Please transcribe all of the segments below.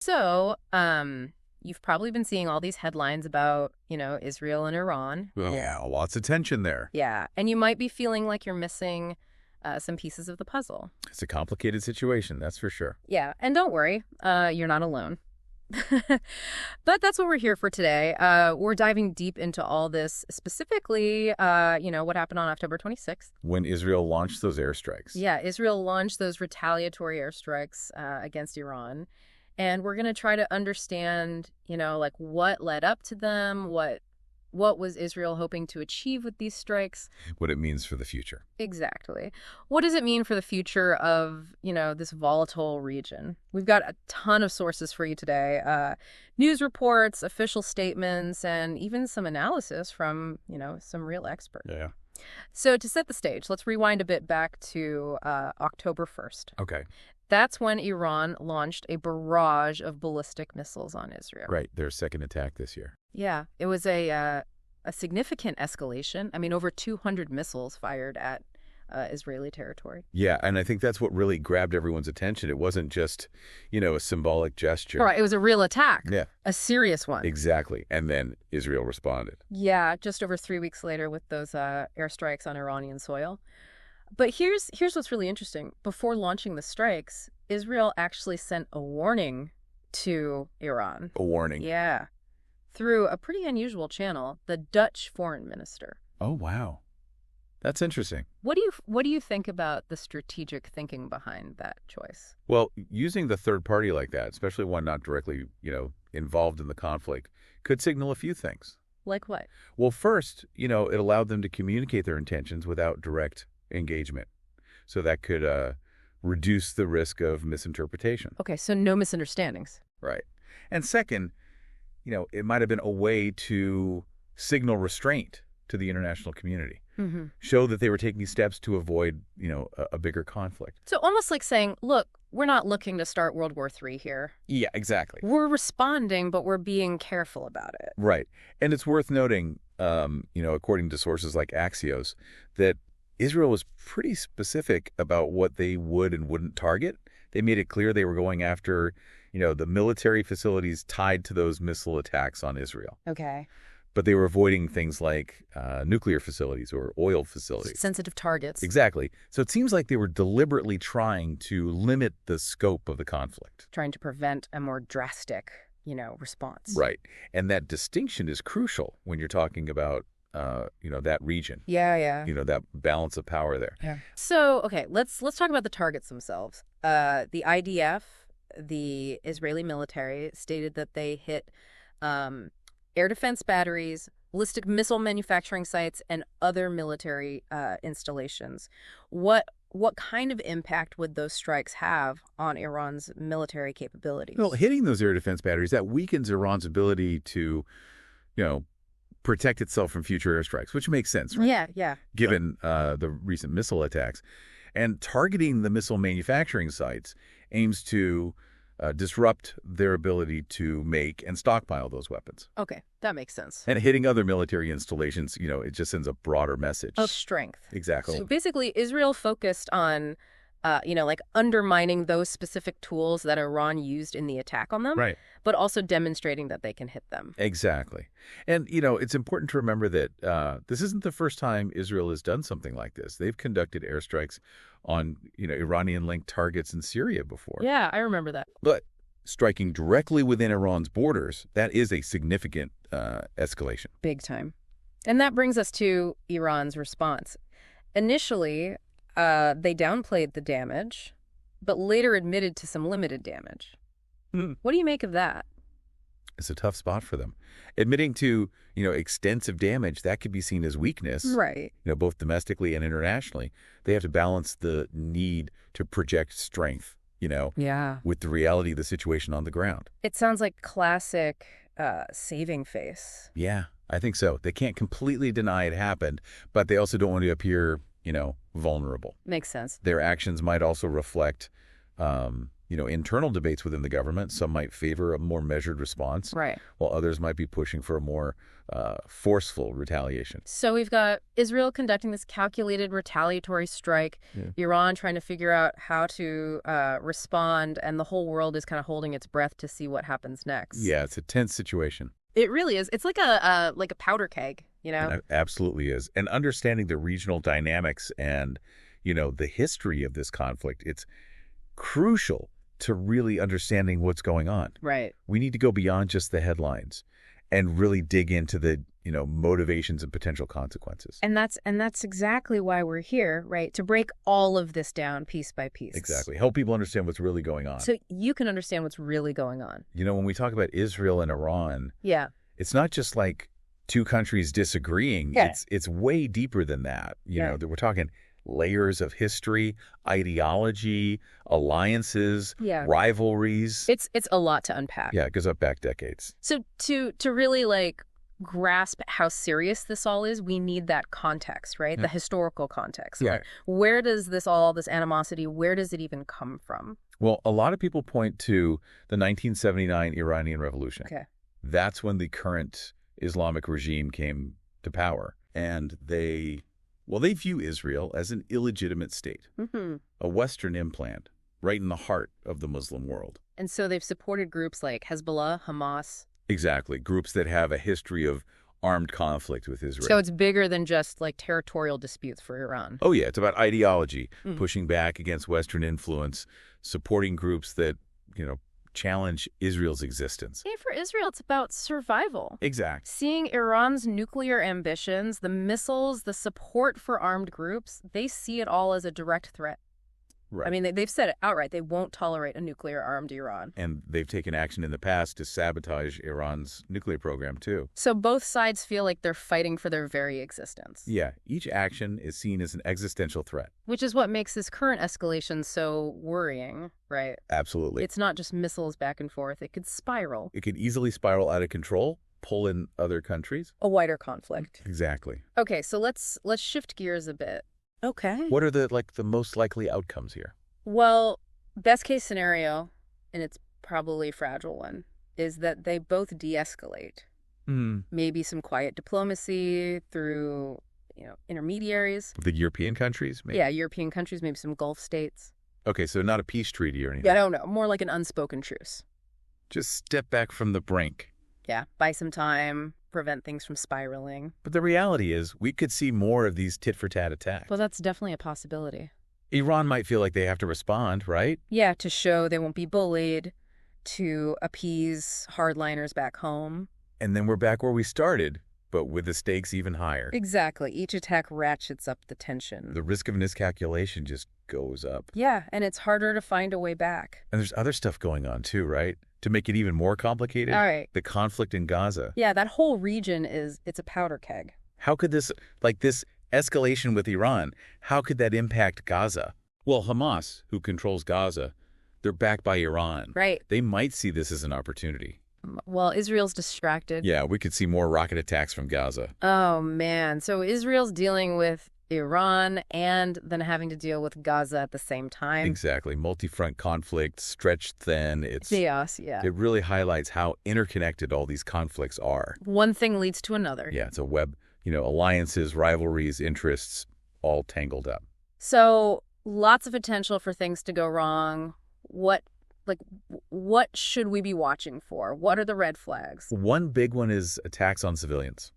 So, you've probably been seeing all these headlines about, Israel and Iran. Well, yeah, lots of tension there. Yeah, and you might be feeling like you're missing some pieces of the puzzle. It's a complicated situation, that's for sure. Yeah, and don't worry, you're not alone. But that's what we're here for today. We're diving deep into all this, specifically, what happened on October 26th. When Israel launched those airstrikes. Yeah, Israel launched those retaliatory airstrikes against Iran. And we're going to try to understand, what led up to them, what was Israel hoping to achieve with these strikes. What it means for the future. Exactly. What does it mean for the future of, this volatile region? We've got a ton of sources for you today. News reports, official statements, and even some analysis from, some real experts. Yeah. So to set the stage, let's rewind a bit back to October 1st. Okay. That's when Iran launched a barrage of ballistic missiles on Israel. Right, their second attack this year. Yeah, it was a significant escalation. I mean, over 200 missiles fired at Israeli territory. Yeah, and I think that's what really grabbed everyone's attention. It wasn't just, a symbolic gesture. Right, it was a real attack. Yeah. A serious one. Exactly. And then Israel responded. Yeah, just over 3 weeks later with those airstrikes on Iranian soil. But here's what's really interesting. Before launching the strikes, Israel actually sent a warning to Iran. A warning. Yeah. Through a pretty unusual channel, the Dutch foreign minister. Oh, wow. That's interesting. What do you think about the strategic thinking behind that choice? Well, using the third party like that, especially one not directly, involved in the conflict, could signal a few things. Like what? Well, first, it allowed them to communicate their intentions without direct engagement. So that could reduce the risk of misinterpretation. Okay, so no misunderstandings. Right. And second, it might have been a way to signal restraint to the international community. Mm-hmm. Show that they were taking steps to avoid, a bigger conflict. So almost like saying, look, we're not looking to start World War III here. Yeah, exactly. We're responding, but we're being careful about it. Right. And it's worth noting, according to sources like Axios, that Israel was pretty specific about what they would and wouldn't target. They made it clear they were going after, the military facilities tied to those missile attacks on Israel. Okay. But they were avoiding things like nuclear facilities or oil facilities. Sensitive targets. Exactly. So it seems like they were deliberately trying to limit the scope of the conflict. Trying to prevent a more drastic, response. Right. And that distinction is crucial when you're talking about that region. Yeah. That balance of power there. Yeah. So, okay, let's talk about the targets themselves. The IDF, the Israeli military, stated that they hit air defense batteries, ballistic missile manufacturing sites, and other military installations. What kind of impact would those strikes have on Iran's military capabilities? Well, hitting those air defense batteries, that weakens Iran's ability to, protect itself from future airstrikes, which makes sense, right? Yeah. Given the recent missile attacks. And targeting the missile manufacturing sites aims to disrupt their ability to make and stockpile those weapons. Okay, that makes sense. And hitting other military installations, it just sends a broader message. Of strength. Exactly. So basically, Israel focused on, undermining those specific tools that Iran used in the attack on them. Right. But also demonstrating that they can hit them. Exactly. And, it's important to remember that this isn't the first time Israel has done something like this. They've conducted airstrikes on, Iranian-linked targets in Syria before. Yeah, I remember that. But striking directly within Iran's borders, that is a significant escalation. Big time. And that brings us to Iran's response. Initially, they downplayed the damage, but later admitted to some limited damage. What do you make of that? It's a tough spot for them. Admitting to, extensive damage, that could be seen as weakness. Right. Both domestically and internationally. They have to balance the need to project strength, with the reality of the situation on the ground. It sounds like classic saving face. Yeah, I think so. They can't completely deny it happened, but they also don't want to appear, vulnerable. Makes sense. Their actions might also reflect, internal debates within the government. Some might favor a more measured response, Right. while others might be pushing for a more forceful retaliation. So we've got Israel conducting this calculated retaliatory strike, Iran trying to figure out how to respond, and the whole world is kind of holding its breath to see what happens next. Yeah, it's a tense situation. It really is. It's like a powder keg, And it absolutely is. And understanding the regional dynamics and, the history of this conflict, it's crucial to really understanding what's going on. Right. We need to go beyond just the headlines and really dig into the, motivations and potential consequences. And that's exactly why we're here, right? To break all of this down piece by piece. Exactly. Help people understand what's really going on. So you can understand what's really going on. When we talk about Israel and Iran, Yeah. it's not just like two countries disagreeing. Yeah. It's way deeper than that. That we're talking layers of history, ideology, alliances, rivalries. It's a lot to unpack. Yeah, it goes up back decades. So to really grasp how serious this all is, we need that context, right? Yeah. The historical context. Yeah. Like, where does this animosity, where does it even come from? Well, a lot of people point to the 1979 Iranian Revolution. Okay. That's when the current Islamic regime came to power. And they view Israel as an illegitimate state, a Western implant, right in the heart of the Muslim world. And so they've supported groups like Hezbollah, Hamas. Exactly. Groups that have a history of armed conflict with Israel. So it's bigger than just territorial disputes for Iran. Oh, yeah. It's about ideology, pushing back against Western influence, supporting groups that, challenge Israel's existence. And for Israel, it's about survival. Exactly. Seeing Iran's nuclear ambitions, the missiles, the support for armed groups, they see it all as a direct threat. Right. I mean, they've said it outright. They won't tolerate a nuclear-armed Iran. And they've taken action in the past to sabotage Iran's nuclear program, too. So both sides feel like they're fighting for their very existence. Yeah, each action is seen as an existential threat. Which is what makes this current escalation so worrying, right? Absolutely. It's not just missiles back and forth. It could spiral. It could easily spiral out of control, pull in other countries. A wider conflict. Exactly. Okay, so let's shift gears a bit. Okay. What are the most likely outcomes here? Well, best case scenario, and it's probably a fragile one, is that they both de-escalate. Maybe some quiet diplomacy through, intermediaries. The European countries, maybe? Yeah, European countries, maybe some Gulf states. Okay, so not a peace treaty or anything. Yeah, I don't know. More like an unspoken truce. Just step back from the brink. Yeah, buy some time, prevent things from spiraling. But the reality is, we could see more of these tit-for-tat attacks. Well, that's definitely a possibility. Iran might feel like they have to respond, right? Yeah, to show they won't be bullied, to appease hardliners back home. And then we're back where we started, but with the stakes even higher. Exactly. Each attack ratchets up the tension. The risk of miscalculation just goes up. Yeah, and it's harder to find a way back. And there's other stuff going on too, right? To make it even more complicated, All right. the conflict in Gaza. Yeah, that whole region it's a powder keg. How could this escalation with Iran, how could that impact Gaza? Well, Hamas, who controls Gaza, they're backed by Iran. Right. They might see this as an opportunity. Well, Israel's distracted. Yeah, we could see more rocket attacks from Gaza. Oh, man. So Israel's dealing with Iran and then having to deal with Gaza at the same time. Exactly. Multi-front conflict, stretched thin. It's chaos, yeah. It really highlights how interconnected all these conflicts are. One thing leads to another. Yeah, it's a web, alliances, rivalries, interests, all tangled up. So lots of potential for things to go wrong. What should we be watching for? What are the red flags? One big one is attacks on civilians.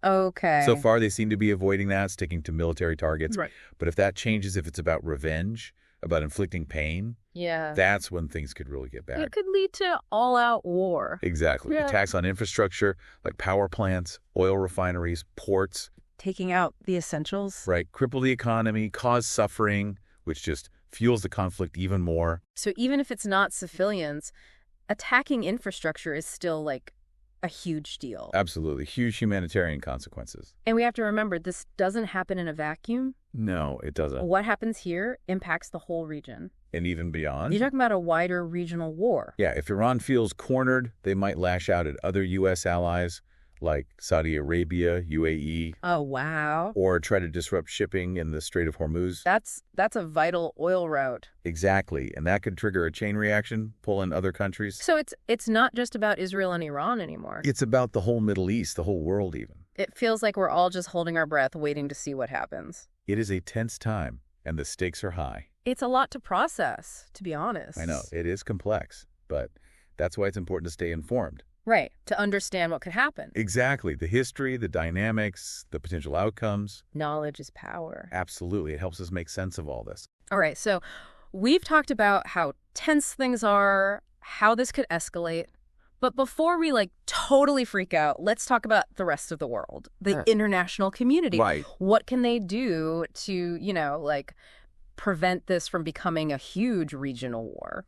Okay. So far, they seem to be avoiding that, sticking to military targets. Right. But if that changes, if it's about revenge, about inflicting pain, yeah, that's when things could really get bad. It could lead to all-out war. Exactly. Yeah. Attacks on infrastructure, like power plants, oil refineries, ports. Taking out the essentials. Right. Cripple the economy, cause suffering, which just fuels the conflict even more. So even if it's not civilians, attacking infrastructure is still a huge deal. Absolutely. Huge humanitarian consequences. And we have to remember, this doesn't happen in a vacuum. No, it doesn't. What happens here impacts the whole region. And even beyond. You're talking about a wider regional war. Yeah, if Iran feels cornered, they might lash out at other U.S. allies, like Saudi Arabia, UAE, Oh, wow. or try to disrupt shipping in the Strait of Hormuz. That's a vital oil route. Exactly, and that could trigger a chain reaction, pull in other countries. So it's not just about Israel and Iran anymore. It's about the whole Middle East, the whole world even. It feels like we're all just holding our breath, waiting to see what happens. It is a tense time, and the stakes are high. It's a lot to process, to be honest. I know, it is complex, but that's why it's important to stay informed. Right, to understand what could happen. Exactly. The history, the dynamics, the potential outcomes. Knowledge is power. Absolutely. It helps us make sense of all this. All right, so we've talked about how tense things are, how this could escalate. But before we totally freak out, let's talk about the rest of the world, the international community. Right. What can they do to, prevent this from becoming a huge regional war?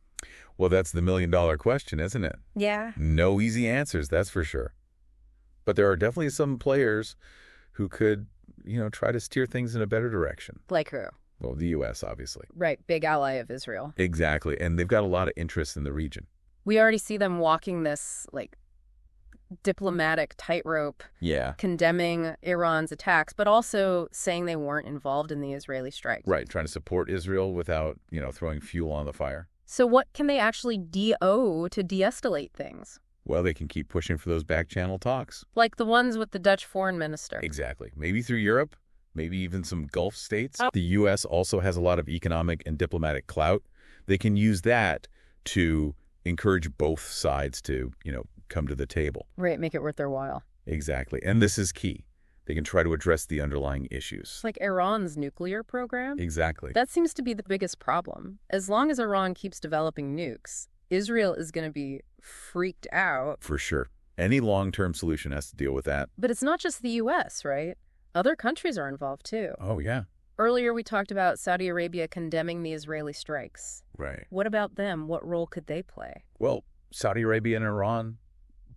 Well, that's the million-dollar question, isn't it? Yeah. No easy answers, that's for sure. But there are definitely some players who could, try to steer things in a better direction. Like who? Well, the U.S., obviously. Right, big ally of Israel. Exactly, and they've got a lot of interest in the region. We already see them walking this, diplomatic tightrope, Yeah. condemning Iran's attacks, but also saying they weren't involved in the Israeli strikes. Right, trying to support Israel without, throwing fuel on the fire. So what can they actually do to de-escalate things? Well, they can keep pushing for those back-channel talks. Like the ones with the Dutch foreign minister. Exactly. Maybe through Europe, maybe even some Gulf states. The U.S. also has a lot of economic and diplomatic clout. They can use that to encourage both sides to, come to the table. Right, make it worth their while. Exactly. And this is key. They can try to address the underlying issues. It's like Iran's nuclear program. Exactly. That seems to be the biggest problem. As long as Iran keeps developing nukes, Israel is going to be freaked out. For sure. Any long-term solution has to deal with that. But it's not just the U.S., right? Other countries are involved, too. Oh, yeah. Earlier, we talked about Saudi Arabia condemning the Israeli strikes. Right. What about them? What role could they play? Well, Saudi Arabia and Iran,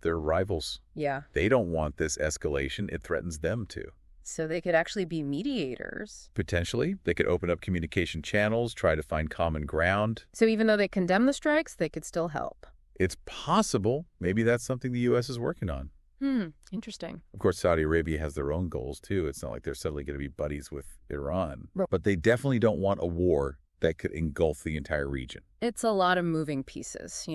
they're rivals. Yeah. They don't want this escalation. It threatens them too. So they could actually be mediators. Potentially, they could open up communication channels, try to find common ground. So even though they condemn the strikes, they could still help. It's possible. Maybe that's something the U.S. is working on. Interesting. Of course, Saudi Arabia has their own goals, too. It's not like they're suddenly going to be buddies with Iran. Right. But they definitely don't want a war that could engulf the entire region. It's a lot of moving pieces,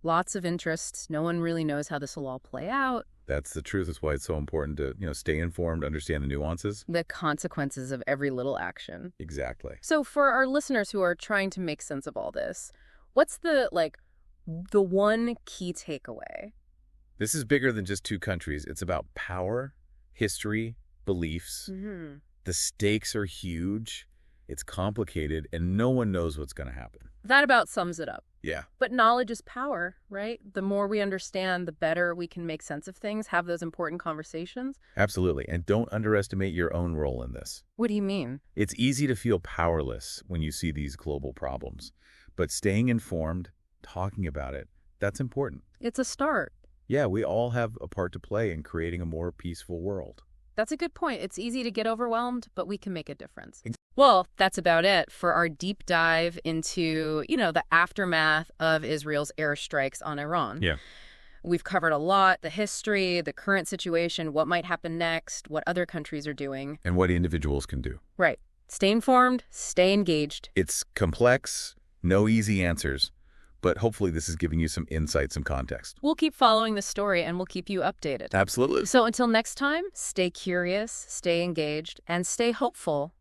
Lots of interests. No one really knows how this will all play out. That's the truth. That's why it's so important to, stay informed, understand the nuances. The consequences of every little action. Exactly. So for our listeners who are trying to make sense of all this, what's the one key takeaway? This is bigger than just two countries. It's about power, history, beliefs. Mm-hmm. The stakes are huge. It's complicated, and no one knows what's going to happen. That about sums it up. Yeah. But knowledge is power, right? The more we understand, the better we can make sense of things, have those important conversations. Absolutely. And don't underestimate your own role in this. What do you mean? It's easy to feel powerless when you see these global problems. But staying informed, talking about it, that's important. It's a start. Yeah, we all have a part to play in creating a more peaceful world. That's a good point. It's easy to get overwhelmed, but we can make a difference. Well, that's about it for our deep dive into, the aftermath of Israel's airstrikes on Iran. Yeah. We've covered a lot, the history, the current situation, what might happen next, what other countries are doing. And what individuals can do. Right. Stay informed, stay engaged. It's complex, no easy answers. But hopefully this is giving you some insight, some context. We'll keep following the story and we'll keep you updated. Absolutely. So until next time, stay curious, stay engaged, and stay hopeful.